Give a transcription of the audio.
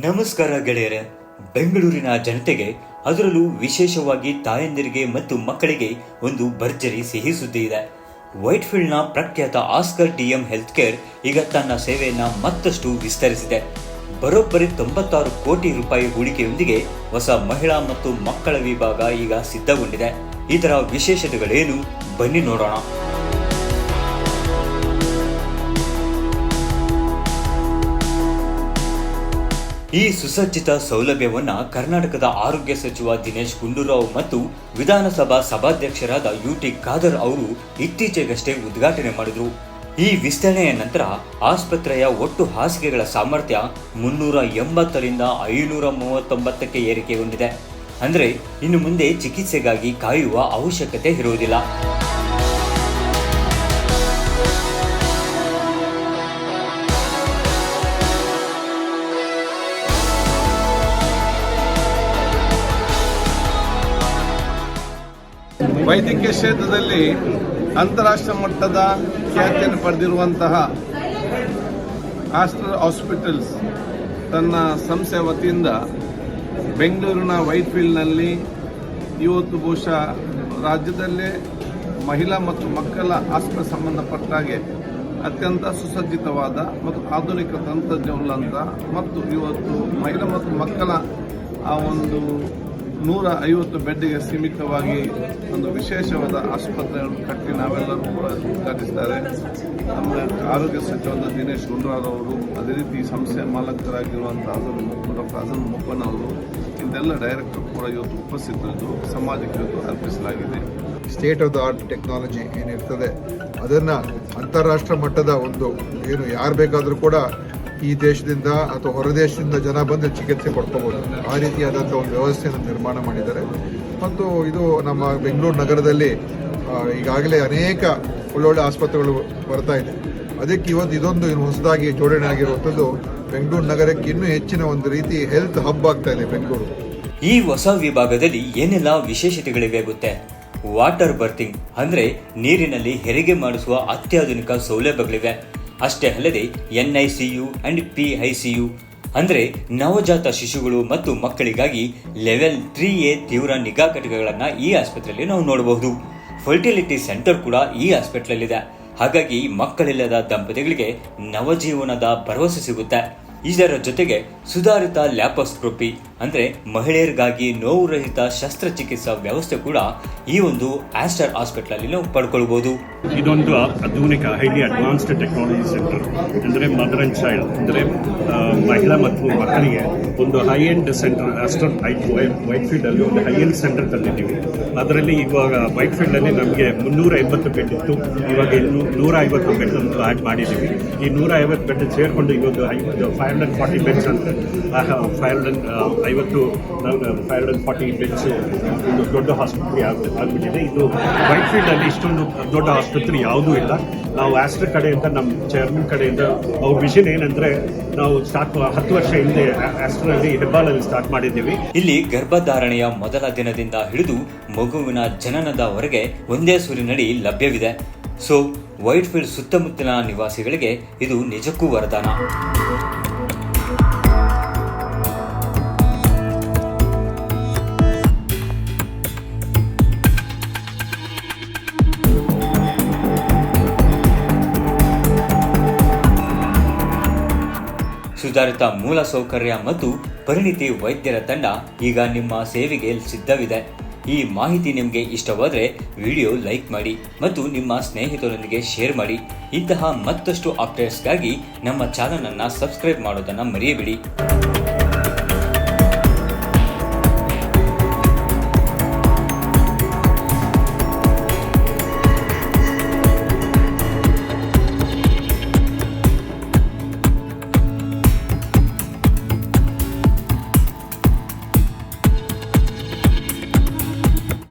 ನಮಸ್ಕಾರ ಗೆಳೆಯರೆ. ಬೆಂಗಳೂರಿನ ಜನತೆಗೆ, ಅದರಲ್ಲೂ ವಿಶೇಷವಾಗಿ ತಾಯಂದಿರಿಗೆ ಮತ್ತು ಮಕ್ಕಳಿಗೆ ಒಂದು ಭರ್ಜರಿ ಸಿಹಿ ಸುದ್ದಿ ಇದೆ. ವೈಟ್ಫೀಲ್ಡ್ನ ಪ್ರಖ್ಯಾತ ಆಸ್ಕರ್ ಡಿಎಂ ಹೆಲ್ತ್ ಕೇರ್ ಈಗ ತನ್ನ ಸೇವೆಯನ್ನ ಮತ್ತಷ್ಟು ವಿಸ್ತರಿಸಿದೆ. ಬರೋಬ್ಬರಿ 96 ಕೋಟಿ ರೂಪಾಯಿ ಹೂಡಿಕೆಯೊಂದಿಗೆ ಹೊಸ ಮಹಿಳಾ ಮತ್ತು ಮಕ್ಕಳ ವಿಭಾಗ ಈಗ ಸಿದ್ಧಗೊಂಡಿದೆ. ಇದರ ವಿಶೇಷತೆಗಳೇನು, ಬನ್ನಿ ನೋಡೋಣ. ಈ ಸುಸಜ್ಜಿತ ಸೌಲಭ್ಯವನ್ನ ಕರ್ನಾಟಕದ ಆರೋಗ್ಯ ಸಚಿವ ದಿನೇಶ್ ಗುಂಡೂರಾವ್ ಮತ್ತು ವಿಧಾನಸಭಾ ಸಭಾಧ್ಯಕ್ಷರಾದ ಯುಟಿ ಖಾದರ್ ಅವರು ಇತ್ತೀಚೆಗಷ್ಟೇ ಉದ್ಘಾಟನೆ ಮಾಡಿದರು. ಈ ವಿಸ್ತರಣೆಯ ನಂತರ ಆಸ್ಪತ್ರೆಯ ಒಟ್ಟು ಹಾಸಿಗೆಗಳ ಸಾಮರ್ಥ್ಯ 380ರಿಂದ 539ಕ್ಕೆ ಏರಿಕೆಗೊಂಡಿದೆ. ಅಂದರೆ ಇನ್ನು ಮುಂದೆ ಚಿಕಿತ್ಸೆಗಾಗಿ ಕಾಯುವ ಅವಶ್ಯಕತೆ ಇರುವುದಿಲ್ಲ. ವೈದ್ಯಕೀಯ ಕ್ಷೇತ್ರದಲ್ಲಿ ಅಂತಾರಾಷ್ಟ್ರೀಯ ಮಟ್ಟದ ಖ್ಯಾತಿಯನ್ನು ಪಡೆದಿರುವಂತಹ ಆಸ್ಟರ್ ಹಾಸ್ಪಿಟಲ್ಸ್ ತನ್ನ ಸಂಸ್ಥೆಯ ವತಿಯಿಂದ ಬೆಂಗಳೂರಿನ ವೈಟ್ಫೀಲ್ಡ್ನಲ್ಲಿ ಇವತ್ತು ಬಹುಶಃ ರಾಜ್ಯದಲ್ಲೇ ಮಹಿಳಾ ಮತ್ತು ಮಕ್ಕಳ ಆಸ್ಪತ್ರೆ ಸಂಬಂಧಪಟ್ಟಾಗೆ ಅತ್ಯಂತ ಸುಸಜ್ಜಿತವಾದ ಮತ್ತು ಆಧುನಿಕ ತಂತ್ರಜ್ಞಾನವುಳ್ಳಂಥ ಮತ್ತು ಇವತ್ತು ಮಹಿಳಾ ಮತ್ತು ಮಕ್ಕಳ ಆ ಒಂದು 150 ಬೆಡ್ಗೆ ಸೀಮಿತವಾಗಿ ಒಂದು ವಿಶೇಷವಾದ ಆಸ್ಪತ್ರೆಯನ್ನು ಕಟ್ಟಿ ನಾವೆಲ್ಲರೂ ಕೂಡ ಉದ್ಘಾಟಿಸಿದ್ದಾರೆ. ನಮ್ಮ ಆರೋಗ್ಯ ಸಚಿವರಾದ ದಿನೇಶ್ ಗುಂಡೂರಾವ್ ಅವರು, ಅದೇ ರೀತಿ ಸಂಸ್ಥೆಯ ಮಾಲಕರಾಗಿರುವಂಥ ಡಾಕ್ಟರ್ ಅಜನ್ ಮುಪ್ಪಣ್ಣ ಅವರು, ಇದೆಲ್ಲ ಡೈರೆಕ್ಟರ್ ಕೂಡ ಇವತ್ತು ಉಪಸ್ಥಿತರಿದ್ದು ಸಮಾಜಕ್ಕೆ ಇವತ್ತು ಅರ್ಪಿಸಲಾಗಿದೆ. State of the art technology ಏನಿರ್ತದೆ ಅದನ್ನು ಅಂತಾರಾಷ್ಟ್ರೀಯ ಮಟ್ಟದ ಒಂದು ಏನು ಯಾರು ಬೇಕಾದರೂ ಕೂಡ ಈ ದೇಶದಿಂದ ಅಥವಾ ಹೊರ ದೇಶದಿಂದ ಜನ ಬಂದು ಚಿಕಿತ್ಸೆ ಪಡ್ಕೋಬೋದು, ಆ ರೀತಿಯಾದಂಥ ಒಂದು ವ್ಯವಸ್ಥೆಯನ್ನು ನಿರ್ಮಾಣ ಮಾಡಿದ್ದಾರೆ. ಮತ್ತು ಇದು ನಮ್ಮ ಬೆಂಗಳೂರು ನಗರದಲ್ಲಿ ಈಗಾಗಲೇ ಅನೇಕ ಒಳ್ಳೊಳ್ಳೆ ಆಸ್ಪತ್ರೆಗಳು ಬರ್ತಾ ಇದೆ. ಅದಕ್ಕೆ ಇವತ್ತು ಇದೊಂದು ಹೊಸದಾಗಿ ಜೋಡಣೆ ಆಗಿರುವಂಥದ್ದು ಬೆಂಗಳೂರು ನಗರಕ್ಕೆ ಇನ್ನೂ ಹೆಚ್ಚಿನ ಒಂದು ರೀತಿ ಹೆಲ್ತ್ ಹಬ್ ಆಗ್ತಾ ಇದೆ ಬೆಂಗಳೂರು. ಈ ಹೊಸ ವಿಭಾಗದಲ್ಲಿ ಏನೆಲ್ಲ ವಿಶೇಷತೆಗಳಿವೆ ಗೊತ್ತೇ? ವಾಟರ್ ಬರ್ತಿಂಗ್ ಅಂದ್ರೆ ನೀರಿನಲ್ಲಿ ಹೆರಿಗೆ ಮಾಡಿಸುವ ಅತ್ಯಾಧುನಿಕ ಸೌಲಭ್ಯಗಳಿವೆ. ಅಷ್ಟೇ ಅಲ್ಲದೆ NICU ಅಂಡ್ PICU ಅಂದ್ರೆ ನವಜಾತ ಶಿಶುಗಳು ಮತ್ತು ಮಕ್ಕಳಿಗಾಗಿ ಲೆವೆಲ್ 3A ತೀವ್ರ ನಿಗಾ ಘಟಕಗಳನ್ನ ಈ ಆಸ್ಪತ್ರೆಯಲ್ಲಿ ನಾವು ನೋಡಬಹುದು. ಫರ್ಟಿಲಿಟಿ ಸೆಂಟರ್ ಕೂಡ ಈ ಆಸ್ಪತ್ರೆಯಲ್ಲಿದೆ. ಹಾಗಾಗಿ ಮಕ್ಕಳಿಲ್ಲದ ದಂಪತಿಗಳಿಗೆ ನವಜೀವನದ ಭರವಸೆ ಸಿಗುತ್ತೆ. ಇದರ ಜೊತೆಗೆ ಸುಧಾರಿತ ಲ್ಯಾಪೋಸ್ಕೋಪಿ ಅಂದ್ರೆ ಮಹಿಳೆಯರಿಗಾಗಿ ನೋವು ರಹಿತ ಶಸ್ತ್ರಚಿಕಿತ್ಸಾ ವ್ಯವಸ್ಥೆ ಕೂಡ ಈ ಒಂದು ಆಸ್ಟರ್ ಹಾಸ್ಪಿಟಲ್ ಅಲ್ಲಿ ನಾವು ಪಡ್ಕೊಳ್ಬಹುದು. ಇದೊಂದು ಆಧುನಿಕ ಹೈಲಿ ಅಡ್ವಾನ್ಸ್ಡ್ ಟೆಕ್ನಾಲಜಿ ಸೆಂಟರ್. ಅಂದರೆ ಮದರ್ ಅಂಡ್ ಚೈಲ್ಡ್ ಅಂದರೆ ಮಹಿಳಾ ಮತ್ತು ಮಕ್ಕಳಿಗೆ ಒಂದು high end centre Aster Whitefield ಅಲ್ಲಿ ಒಂದು ಹೈ ಎಂಡ್ ಸೆಂಟರ್ ತಂದಿದ್ದೀವಿ. ಅದರಲ್ಲಿ ಇವಾಗ ವೈಟ್ಫೀಲ್ಡ್ ಅಲ್ಲಿ ನಮಗೆ 350 ಬೆಡ್ ಇತ್ತು, ಇವಾಗ 150 ಬೆಡ್ ಅಂತ ಆ್ಯಡ್ ಮಾಡಿದ್ದೀವಿ. ಈ 150 ಬೆಡ್ ಸೇರಿಕೊಂಡು ಇವತ್ತು 540 ಬೆಡ್ಸ್ ಅಂತ 540 ಬೆಡ್ಸ್ ಒಂದು ದೊಡ್ಡ ಆಸ್ಪತ್ರೆ ಆಗಿಬಿಟ್ಟಿದೆ. ಇದು ವೈಟ್ಫೀಲ್ಡ್ ಅಲ್ಲಿ ಇಷ್ಟೊಂದು ದೊಡ್ಡ ಆಸ್ಪತ್ರೆ ಯಾವುದೂ ಇಲ್ಲ. ನಾವು ಆಸ್ಟರ್ ಕಡೆಯಿಂದ ನಮ್ಮ ಚೇರ್ಮನ್ ಕಡೆಯಿಂದ ಅವ್ರ ವಿಷನ್ ಏನಂದ್ರೆ ನಾವು 10 ವರ್ಷ ಹಿಂದೆ ಆಸ್ಟರ್ ಅಲ್ಲಿ ಹೆಬ್ಬಾಳಲ್ಲಿ ಸ್ಟಾರ್ಟ್ ಮಾಡಿದ್ದೀವಿ. ಇಲ್ಲಿ ಗರ್ಭಧಾರಣೆಯ ಮೊದಲ ದಿನದಿಂದ ಹಿಡಿದು ಮಗುವಿನ ಜನನದವರೆಗೆ ಒಂದೇ ಸೂರಿನಡಿ ಲಭ್ಯವಿದೆ. ಸೊ ವೈಟ್ಫೀಲ್ಡ್ ಸುತ್ತಮುತ್ತಲಿನ ನಿವಾಸಿಗಳಿಗೆ ಇದು ನಿಜಕ್ಕೂ ವರದಾನ. ಸುಧಾರಿತ ಮೂಲ ಸೌಕರ್ಯ ಮತ್ತು ಪರಿಣಿತಿ ವೈದ್ಯರ ತಂಡ ಈಗ ನಿಮ್ಮ ಸೇವೆಗೆ ಸಿದ್ಧವಿದೆ. ಈ ಮಾಹಿತಿ ನಿಮಗೆ ಇಷ್ಟವಾದರೆ ವಿಡಿಯೋ ಲೈಕ್ ಮಾಡಿ ಮತ್ತು ನಿಮ್ಮ ಸ್ನೇಹಿತರೊಂದಿಗೆ ಶೇರ್ ಮಾಡಿ. ಇಂತಹ ಮತ್ತಷ್ಟು ಅಪ್ಡೇಟ್ಸ್ಗಾಗಿ ನಮ್ಮ ಚಾನಲ್ ಅನ್ನು ಸಬ್ಸ್ಕ್ರೈಬ್ ಮಾಡೋದನ್ನು ಮರೆಯಬೇಡಿ.